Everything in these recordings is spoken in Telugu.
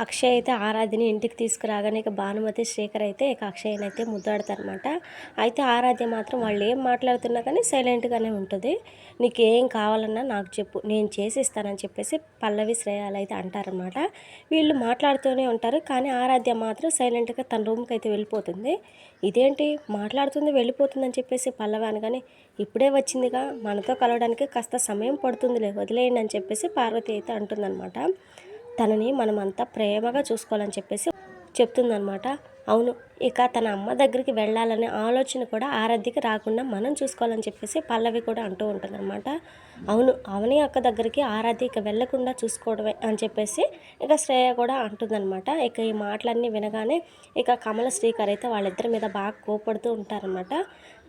అక్షయ్ అయితే ఆరాధ్యని ఇంటికి తీసుకురాగానే ఇక భానుమతి, శ్రీకర్ అయితే ఇక అక్షయ్‌ని అయితే ముద్దాడతారనమాట. అయితే ఆరాధ్య మాత్రం వాళ్ళు ఏం మాట్లాడుతున్నా కానీ సైలెంట్‌గానే ఉంటది. "నీకేం కావాలన్నా నాకు చెప్పు. నేను చేసి ఇస్తానని" చెప్పేసి పల్లవి, శ్రేయాలైతే అంటారనమాట. వీళ్ళు మాట్లాడుతూనే ఉంటారు. కానీ ఆరాధ్య మాత్రం సైలెంట్‌గా తన రూమ్‌కి అయితే వెళ్ళిపోతుంది. ఇదేంటి మాట్లాడుతుంది వెళ్ళిపోతుందని చెప్పేసి పల్లవి అనగానే, "ఇప్పుడే వచ్చిందిగా మనతో కలవడానికి కాస్త సమయం పడుతుందిలే వదిలేయండి" అని చెప్పేసి పార్వతి అయితే అంటుందనమాట. తనని మనమంతా ప్రేమగా చూసుకోవాలని చెప్పేసి చెప్తుందనమాట. అవును. ఇక తన అమ్మ దగ్గరికి వెళ్ళాలనే ఆలోచన కూడా ఆరాధ్యకి రాకుండా మనం చూసుకోవాలని చెప్పేసి పల్లవి కూడా అంటూ ఉంటుందన్నమాట. అవును. అవని అక్క దగ్గరికి ఆరాధ్య ఇక వెళ్ళకుండా చూసుకోవడమే అని చెప్పేసి ఇక శ్రేయ కూడా అంటుందన్నమాట. ఇక ఈ మాటలన్నీ వినగానే ఇక కమల, శ్రీకర్ అయితే వాళ్ళిద్దరి మీద బాగా కోపడుతూ ఉంటారనమాట.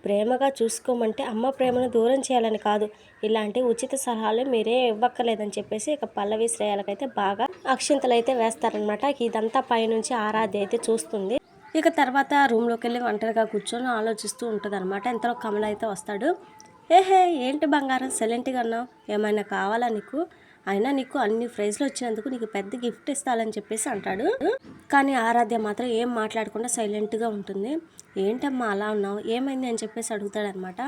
ప్రేమగా చూసుకోమంటే అమ్మ ప్రేమను దూరం చేయాలని కాదు, ఇలాంటి ఉచిత సలహాలు మీరే ఇవ్వక్కర్లేదని చెప్పేసి ఇక పల్లవి, శ్రేయాలకైతే బాగా అక్షింతలు అయితే వేస్తారనమాట. ఇదంతా పైనుంచి ఆరాధ్య అయితే చూస్తుంది. ఇక తర్వాత రూమ్లోకి వెళ్ళి ఒంటరిగా కూర్చొని ఆలోచిస్తూ ఉంటుందన్నమాట. ఇంతలో కమల అయితే వస్తాడు. ఏహే ఏంటి బంగారం సైలెంట్గా అన్నావు, ఏమైనా కావాలా నీకు? అయినా నీకు అన్ని ప్రైజ్లు వచ్చినందుకు నీకు పెద్ద గిఫ్ట్ ఇస్తాలని చెప్పేసి అంటాడు. కానీ ఆరాధ్య మాత్రం ఏం మాట్లాడకుండా సైలెంట్గా ఉంటుంది. ఏంటమ్మా అలా ఉన్నావు, ఏమైంది అని చెప్పేసి అడుగుతాడనమాట.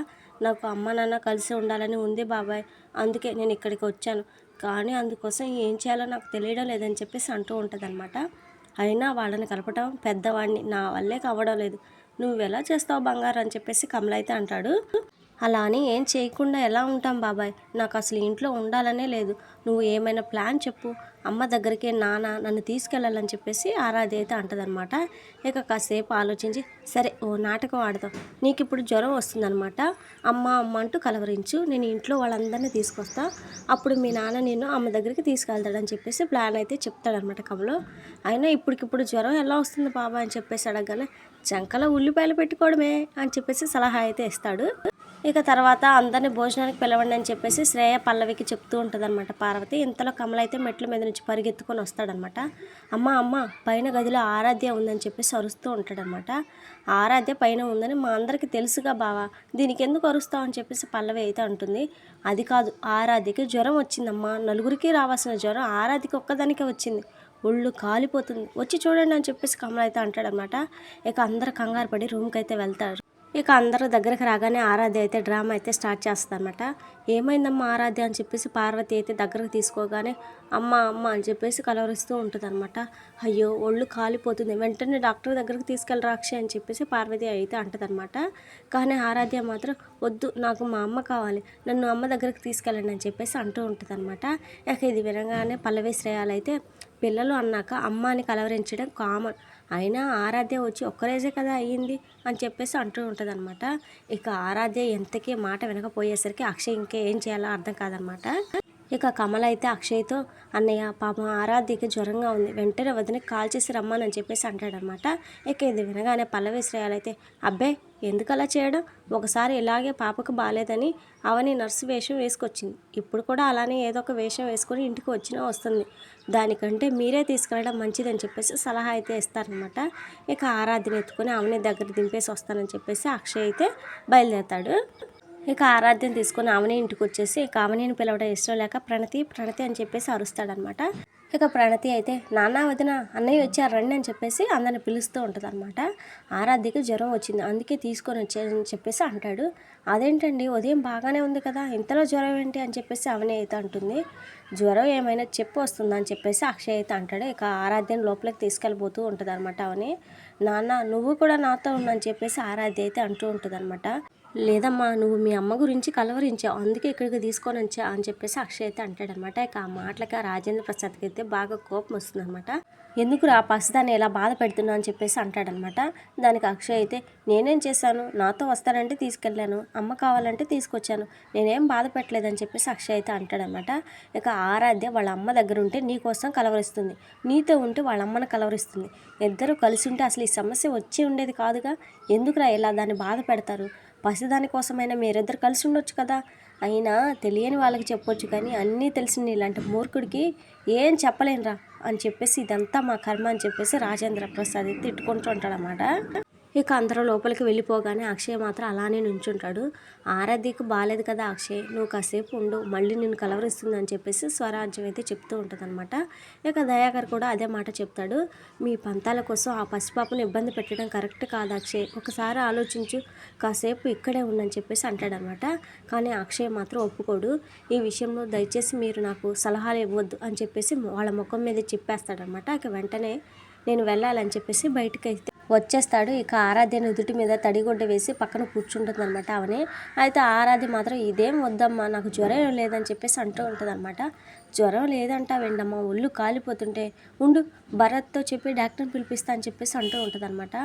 నాకు అమ్మ నాన్న కలిసి ఉండాలని ఉంది బాబాయ్, అందుకే నేను ఇక్కడికి వచ్చాను. కానీ అందుకోసం ఏం చేయాలో నాకు తెలియడం లేదని చెప్పేసి అంటూ ఉంటుందన్నమాట. అయినా వాళ్ళని కలపటం పెద్దవాడిని నా వల్లే కావడం లేదు, నువ్వు ఎలా చేస్తావు బంగారు అని చెప్పేసి కమల అయితే అంటాడు. అలా అని ఏం చేయకుండా ఎలా ఉంటాం బాబాయ్, నాకు అసలు ఇంట్లో ఉండాలనే లేదు, నువ్వు ఏమైనా ప్లాన్ చెప్పు, అమ్మ దగ్గరికి నాన్న నన్ను తీసుకెళ్ళాలని చెప్పేసి ఆరాధ్య అయితే అంటదనమాట. ఇక కాసేపు ఆలోచించి, సరే ఓ నాటకం ఆడతాం, నీకు ఇప్పుడు జ్వరం వస్తుందనమాట, అమ్మ అమ్మ అంటూ కలవరించు, నేను ఇంట్లో వాళ్ళందరినీ తీసుకొస్తా, అప్పుడు మీ నాన్న నేను అమ్మ దగ్గరికి తీసుకెళ్తాడని చెప్పేసి ప్లాన్ అయితే చెప్తాడనమాట కమలో. అయినా ఇప్పటికిప్పుడు జ్వరం ఎలా వస్తుంది బాబాయ్ అని చెప్పేసి అడగగానే, చంకలో ఉల్లిపాయలు పెట్టుకోవడమే అని చెప్పేసి సలహా అయితే ఇస్తాడు. ఇక తర్వాత అందరినీ భోజనానికి పిలవండి అని చెప్పేసి శ్రేయ పల్లవికి చెప్తూ ఉంటుందన్నమాట పార్వతి. ఇంతలో కమల అయితే మెట్ల మీద నుంచి పరిగెత్తుకొని వస్తాడనమాట. అమ్మ అమ్మ పైన గదిలో ఆరాధ్య ఉందని చెప్పేసి అరుస్తూ ఉంటాడనమాట. ఆరాధ్య పైన ఉందని మా అందరికీ తెలుసుగా బావా, దీనికి ఎందుకు అరుస్తావు అని చెప్పేసి పల్లవి అయితే అంటుంది. అది కాదు, ఆరాధ్యకి జ్వరం వచ్చిందమ్మా, నలుగురికి రావాల్సిన జ్వరం ఆరాధ్యకి ఒక్కదానికే వచ్చింది, ఒళ్ళు కాలిపోతుంది, వచ్చి చూడండి అని చెప్పేసి కమల అయితే అంటాడనమాట. ఇక అందరు కంగారు పడి రూమ్కి అయితే వెళ్తారు. ఇక అందరూ దగ్గరికి రాగానే ఆరాధ్య అయితే డ్రామా అయితే స్టార్ట్ చేస్తారనమాట. ఏమైందమ్మా ఆరాధ్య అని చెప్పేసి పార్వతి అయితే దగ్గరకు తీసుకోగానే అమ్మ అమ్మ అని చెప్పేసి కలవరిస్తూ ఉంటుందన్నమాట. అయ్యో ఒళ్ళు కాలిపోతుంది, వెంటనే డాక్టర్ దగ్గరకు తీసుకెళ్ళరా అక్షయ్ అని చెప్పేసి పార్వతి అయితే అంటదనమాట. కానీ ఆరాధ్య మాత్రం వద్దు, నాకు మా అమ్మ కావాలి, నన్ను అమ్మ దగ్గరకు తీసుకెళ్ళండి అని చెప్పేసి అంటూ ఉంటుందన్నమాట. ఇక ఇది వినగానే పల్లవి, శ్రేయాలు అయితే పిల్లలు అన్నాక అమ్మ అని కలవరించడం కామన్, అయినా ఆరాధ్య వచ్చి ఒక్కరోజే కదా అయ్యింది అని చెప్పేసి అంటూ ఉంటుందన్నమాట. ఇక ఆరాధ్య ఎంతకీ మాట వినకపోయేసరికి అక్షయ్ ఇంకా ఏం చేయాలో అర్థం కాదనమాట. ఇక కమల అయితే అక్షయ్తో, అన్నయ్య పాపం ఆరాధ్యకి జ్వరంగా ఉంది, వెంటనే వదినకి కాల్ చేసి రమ్మని చెప్పేసి అంటాడనమాట. ఇక ఇది వినగానే పల్లవి, శ్రేయాలు అయితే అబ్బే ఎందుకు అలా చేయడం, ఒకసారి ఇలాగే పాపకు బాగాలేదని అవని నర్సు వేషం వేసుకొచ్చింది, ఇప్పుడు కూడా అలానే ఏదో ఒక వేషం వేసుకొని ఇంటికి వచ్చినా వస్తుంది, దానికంటే మీరే తీసుకెళ్ళడం మంచిదని చెప్పేసి సలహా అయితే ఇస్తారనమాట. ఇక ఆరాధ్యని ఎత్తుకొని అవని దగ్గర దింపేసి వస్తానని చెప్పేసి అక్షయ్ అయితే బయలుదేరతాడు. ఇక ఆరాధ్యను తీసుకొని అవని ఇంటికి వచ్చేసి ఇక అవనిని పిలవడం ఇష్టం లేక ప్రణతి ప్రణతి అని చెప్పేసి అరుస్తాడనమాట. ఇక ప్రణతి అయితే నాన్న వదిన అన్నయ్య వచ్చారు రండి అని చెప్పేసి అందరిని పిలుస్తూ ఉంటుంది అనమాట. ఆరాధ్యకి జ్వరం వచ్చింది అందుకే తీసుకొని వచ్చారని చెప్పేసి అంటాడు. అదేంటండి ఉదయం బాగానే ఉంది కదా, ఇంతలో జ్వరం ఏంటి అని చెప్పేసి అవని అయితే అంటుంది. జ్వరం ఏమైనా చెప్పు వస్తుందా అని చెప్పేసి అక్షయ్ అయితే అంటాడు. ఇక ఆరాధ్యను లోపలికి తీసుకెళ్ళిపోతూ ఉంటుంది అనమాట అవని. నాన్న నువ్వు కూడా నాతో ఉండని చెప్పేసి ఆరాధ్య అయితే అంటూ ఉంటుంది అనమాట. లేదమ్మా నువ్వు మీ అమ్మ గురించి కలవరించావు అందుకే ఇక్కడికి తీసుకొని వచ్చా అని చెప్పేసి అక్షయ్ అయితే అంటాడనమాట. ఇక ఆ మాటలకి రాజేంద్ర ప్రసాద్కి అయితే బాగా కోపం వస్తుందన్నమాట. ఎందుకు రా పసిదాన్ని ఎలా బాధ పెడుతున్నావు అని చెప్పేసి అంటాడనమాట. దానికి అక్షయ్ అయితే నేనేం చేశాను, నాతో వస్తానంటే తీసుకెళ్ళాను, అమ్మ కావాలంటే తీసుకొచ్చాను, నేనేం బాధ పెట్టలేదని చెప్పేసి అక్షయ్ అయితే అంటాడనమాట. ఇక ఆరాధ్య వాళ్ళ అమ్మ దగ్గర ఉంటే నీ కోసం కలవరిస్తుంది, నీతో ఉంటే వాళ్ళ అమ్మని కలవరిస్తుంది, ఇద్దరు కలిసి ఉంటే అసలు ఈ సమస్య వచ్చి ఉండేది కాదుగా, ఎందుకురా ఇలా దాన్ని బాధ పెడతారు, పసిదాని కోసమైనా మీరిద్దరు కలిసి ఉండొచ్చు కదా, అయినా తెలియని వాళ్ళకి చెప్పొచ్చు కానీ అన్నీ తెలిసిన ఇలాంటి మూర్ఖుడికి ఏం చెప్పలేనురా అని చెప్పేసి ఇదంతా మా కర్మ అని చెప్పేసి రాజేంద్ర ప్రసాద్ తిట్టుకుంటూ ఉంటాడన్నమాట. ఇక అందరూ లోపలికి వెళ్ళిపోగానే అక్షయ్ మాత్రం అలానే నుంచుంటాడు. ఆరాధ్యకు బాలేదు కదా అక్షయ్, నువ్వు కాసేపు ఉండు, మళ్ళీ నిన్ను కలవరిస్తుంది అని చెప్పేసి స్వరాజ్యం అయితే చెప్తూ ఉంటుందన్నమాట. ఇక దయాకర్ కూడా అదే మాట చెప్తాడు. మీ పంతాల కోసం ఆ పసిపాపను ఇబ్బంది పెట్టడం కరెక్ట్ కాదు అక్షయ్, ఒకసారి ఆలోచించు, కాసేపు ఇక్కడే ఉండని చెప్పేసి అంటాడనమాట. కానీ అక్షయ్ మాత్రం ఒప్పుకోడు. ఈ విషయంలో దయచేసి మీరు నాకు సలహాలు ఇవ్వద్దు అని చెప్పేసి వాళ్ళ ముఖం మీద చెప్పేస్తాడనమాట. ఇక వెంటనే నేను వెళ్ళాలని చెప్పేసి బయటకైతే వచ్చేస్తాడు. ఇక ఆరాధ్య నుదుటి మీద తడిగుడ్డ వేసి పక్కన కూర్చుంటుంది అనమాట అవని. అయితే ఆరాధ్య మాత్రం ఇదేం వద్దమ్మా, నాకు జ్వరం లేదని చెప్పేసి అంటూ ఉంటుంది అనమాట. జ్వరం లేదంటా వెండమ్మా, ఒళ్ళు కాలిపోతుంటే ఉండు, భరత్తో చెప్పి డాక్టర్ని పిలిపిస్తా అని చెప్పేసి అంటూ ఉంటుంది అనమాట.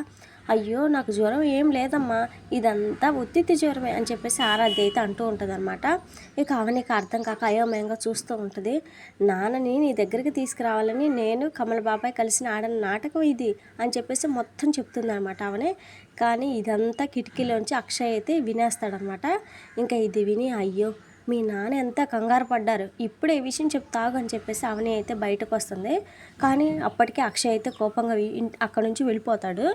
అయ్యో నాకు జ్వరం ఏం లేదమ్మా, ఇదంతా ఉత్తిత్తి జ్వరమే అని చెప్పేసి ఆరాధ్య అయితే అంటూ ఉంటుంది అనమాట. ఇక అవనికి అర్థం కాక అయోమయంగా చూస్తూ ఉంటుంది. నాన్నని నీ దగ్గరికి తీసుకురావాలని నేను కమల బాబాయ్ కలిసి ఆడిన నాటకం ఇది అని చెప్పేసి మొత్తం చెప్తుంది అనమాట అవనే. కానీ ఇదంతా కిటికీలోంచి అక్షయ్ అయితే వినేస్తాడనమాట. ఇంకా ఇది విని అయ్యో మీ నాన్న ఎంత కంగారు పడ్డారు, ఇప్పుడే ఈ విషయం చెప్తాగు అని చెప్పేసి అవని అయితే బయటకు వస్తుంది. కానీ అప్పటికే అక్షయ్ అయితే కోపంగా అక్కడ నుంచి వెళ్ళిపోతాడు.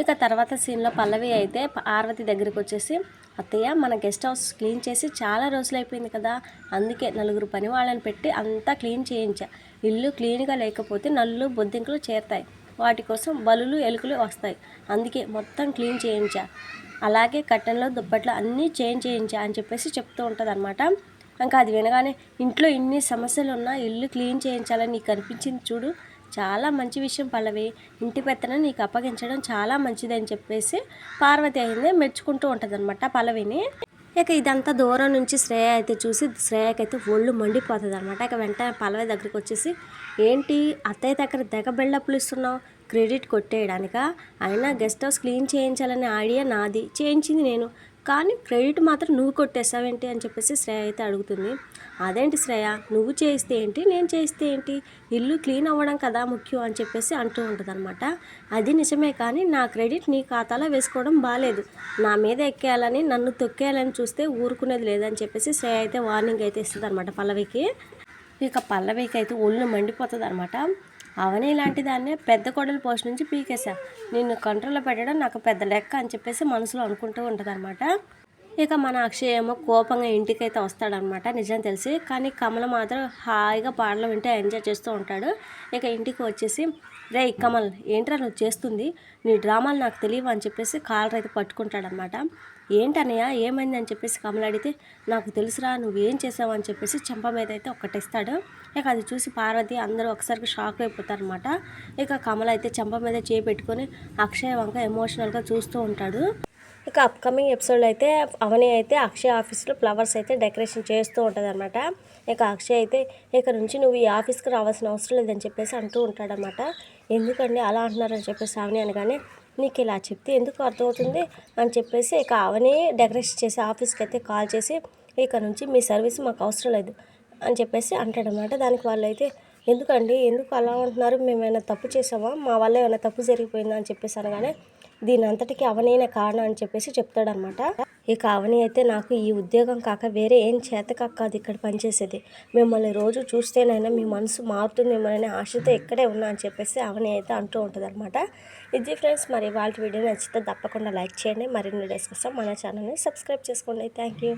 ఇక తర్వాత సీన్లో పల్లవి అయితే పార్వతి దగ్గరికి వచ్చేసి, అత్తయ్య మన గెస్ట్ హౌస్ క్లీన్ చేసి చాలా రోజులు అయిపోయింది కదా, అందుకే 4 పని వాళ్ళని పెట్టి అంతా క్లీన్ చేయించా. ఇల్లు క్లీన్గా లేకపోతే నల్లు బొద్దింకలు చేరుతాయి, వాటి కోసం బలులు ఎలుకలు వస్తాయి, అందుకే మొత్తం క్లీన్ చేయించా. అలాగే కట్టెన్లో దుప్పట్లు అన్నీ చేంజ్ చేయించా అని చెప్పేసి చెప్తూ ఉంటుంది అనమాట. ఇంకా అది వినగానే ఇంట్లో ఇన్ని సమస్యలు ఉన్నా ఇల్లు క్లీన్ చేయించాలని నీకు అనిపించింది చూడు, చాలా మంచి విషయం పల్లవి, ఇంటి పెత్తనం నీకు అప్పగించడం చాలా మంచిదని చెప్పేసి పార్వతి అయితే మెచ్చుకుంటూ ఉంటుంది అనమాట పల్లవిని. ఇక ఇదంతా దూరం నుంచి శ్రేయ అయితే చూసి శ్రేయకైతే ఒళ్ళు మండిపోతుంది అనమాట. ఇక వెంటనే పల్లవి దగ్గరికి వచ్చేసి, ఏంటి అత్తయ్య దగ్గర తెగ బిల్డప్లు ఇస్తున్నావు, క్రెడిట్ కొట్టేయడానిక, అయినా గెస్ట్ హౌస్ క్లీన్ చేయించాలనే ఐడియా నాది, చేయించింది నేను, కానీ క్రెడిట్ మాత్రం నువ్వు కొట్టేసావేంటి అని చెప్పేసి శ్రేయ అయితే అడుగుతుంది. అదేంటి శ్రేయ, నువ్వు చేయిస్తే ఏంటి నేను చేయిస్తే ఏంటి, ఇల్లు క్లీన్ అవ్వడం కదా ముఖ్యం అని చెప్పేసి అంటూ ఉంటుంది అనమాట. అది నిజమే, కానీ నా క్రెడిట్ నీ ఖాతాలో వేసుకోవడం బాగాలేదు, నా మీద ఎక్కేయాలని నన్ను తొక్కేయాలని చూస్తే ఊరుకునేది లేదని చెప్పేసి శ్రేయ అయితే వార్నింగ్ అయితే ఇస్తుంది అనమాట పల్లవికి. ఇక పల్లవికి అయితే ఒళ్ళు మండిపోతుంది అనమాట. అవని ఇలాంటి దాన్నే పెద్ద కోడలు పోస్ట్ నుంచి పీకేసా, నిన్ను కంట్రోల్లో పెట్టడం నాకు పెద్ద లెక్క అని చెప్పేసి మనసులో అనుకుంటూ ఉంటుంది అనమాట. ఇక మన అక్షయ్ ఏమో కోపంగా ఇంటికైతే వస్తాడనమాట నిజం తెలిసి. కానీ కమల మాత్రం హాయిగా పాటలు వింటే ఎంజాయ్ చేస్తూ ఉంటాడు. ఇక ఇంటికి వచ్చేసి, రే కమల్ ఏంట్రా నువ్వు చేస్తుంది, నీ డ్రామాలు నాకు తెలియవు అని చెప్పేసి కాలర్ అయితే పట్టుకుంటాడనమాట. ఏంటన్నయ్య ఏమైంది అని చెప్పేసి కమల్ అడిగితే, నాకు తెలుసురా నువ్వేం చేసావు అని చెప్పేసి చెంప మీద అయితే ఒక్కటిస్తాడు. ఇక అది చూసి పార్వతి అందరూ ఒకసారికి షాక్ అయిపోతారనమాట. ఇక కమల్ అయితే చెంప మీద చేయి పెట్టుకొని అక్షయ్ వంక ఎమోషనల్గా చూస్తూ ఉంటాడు. ఇక అప్కమింగ్ ఎపిసోడ్లో అయితే అవని అయితే అక్షయ్ ఆఫీస్లో ఫ్లవర్స్ అయితే డెకరేషన్ చేస్తూ ఉంటుంది అనమాట. ఇక అక్షయ్ అయితే ఇక నుంచి నువ్వు ఈ ఆఫీస్కి రావాల్సిన అవసరం లేదని చెప్పేసి అంటూ ఉంటాడనమాట. ఎందుకండి అలా అంటున్నారని చెప్పేసి అవని అనగానే, నీకు ఇలా చెప్తే ఎందుకు అర్థమవుతుంది అని చెప్పేసి ఇక అవని డెకరేషన్ చేసి ఆఫీస్కి అయితే కాల్ చేసి, ఇక నుంచి మీ సర్వీస్ మాకు అవసరం లేదు అని చెప్పేసి అంటాడనమాట. దానికి వాళ్ళు అయితే, ఎందుకండి ఎందుకు అలా అంటున్నారు, మేము ఏమైనా తప్పు చేసామా, మా వల్ల ఏమైనా తప్పు జరిగిపోయిందా అని చెప్పేసి అనగానే, దీని అంతటికి అవనైన కారణం అని చెప్పేసి చెప్తాడనమాట. ఇక అవని అయితే, నాకు ఈ ఉద్యోగం కాక వేరే ఏం చేతకాక కాదు ఇక్కడ పనిచేసేది, మిమ్మల్ని రోజు చూస్తేనైనా మీ మనసు మారుతుందేమోననే ఆశతో ఇక్కడే ఉన్నా అని చెప్పేసి అవని అయితే అంటూ ఉంటుంది అనమాట. ఇది ఫ్రెండ్స్, మరి వాళ్ళ వీడియో నచ్చితే తప్పకుండా లైక్ చేయండి, మరిన్ని వీడియోస్ కోసం మన ఛానల్ని సబ్స్క్రైబ్ చేసుకోండి. Thank you.